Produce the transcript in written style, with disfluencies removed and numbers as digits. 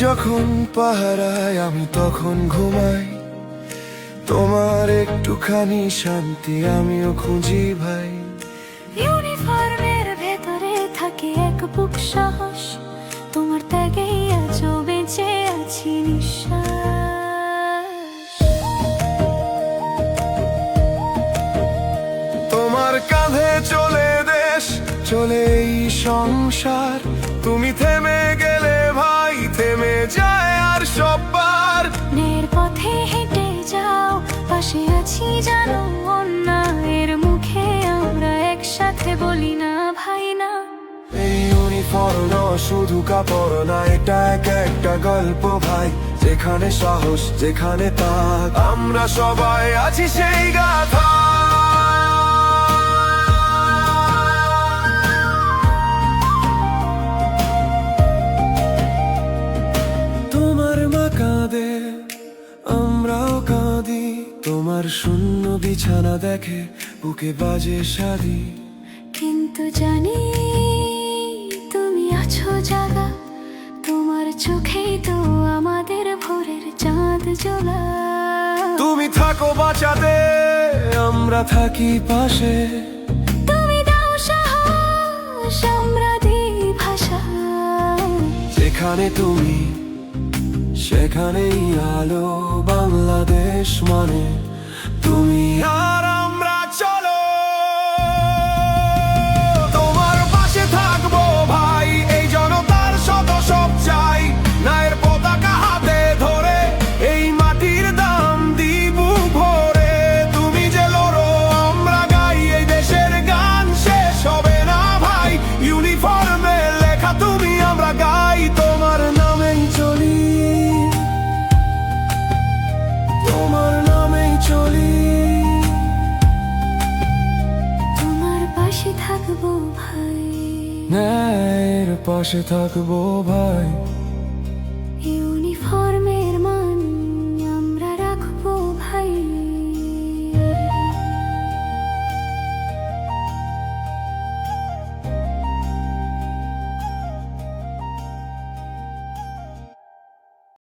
যখন পাহারায় আমি তখন ঘুমাই, তোমার একটুখানি শান্তি আমিও খুঁজি ভাই। ইউনিফর্মের ভেতরে থাকে এক বুক সাহস, তোমার ত্যাগেই আজও বেঁচে আছি নিঃশ্বাস। তোমার কাঁধে চলে দেশ, চলে এই সংসার, তুমি থেমে গেলে ভাই থেমে যায় আর সববার। নের পথে হেঁটে যাও, পাশে আছি জানো, অন্যায়ের মুখে আমরা একসাথে বলি না ভাই না। এই ইউনিফর্ম শুধু কাপড় না, এটা এক একটা গল্প ভাই, যেখানে সাহস যেখানে তাক, আমরা সবাই আছি সেই গাথা। তোমার মা কাঁদে, আমরাও কাঁদি, তোমার শূন্য বিছানা দেখে বুকে বাজে শাদি। কিন্তু জানি তুমি আছো জাগা, তোমার চোখেই তো আমাদের ভোরের চাঁদ জ্বলা। তুমি থাকো বাঁচাতে, আমরা থাকি পাশে, তুমি দাও সাহস, আমরা দিই ভাষা। যেখানে তুমি সেখানেই আলো, বাংলাদেশ মানে তুমি আর আমরা। চলো তোমার পাশে থাকবো ভাই, এই জনতার শত সব চাই, নায়ের পতাকা হাতে ধরে এই মাটির দাম দিব ভরে। তুমি যে লড়ো আমরা গাই, এই দেশের গান শেষ হবে না ভাই, ইউনিফর্মে লেখা তুমি আমরা গাই, তোমার নামেই চলি, তোমার নামেই চলি। তোমার পাশে থাকবো ভাই। ন্যায়ের পাশে থাকবো ভাই।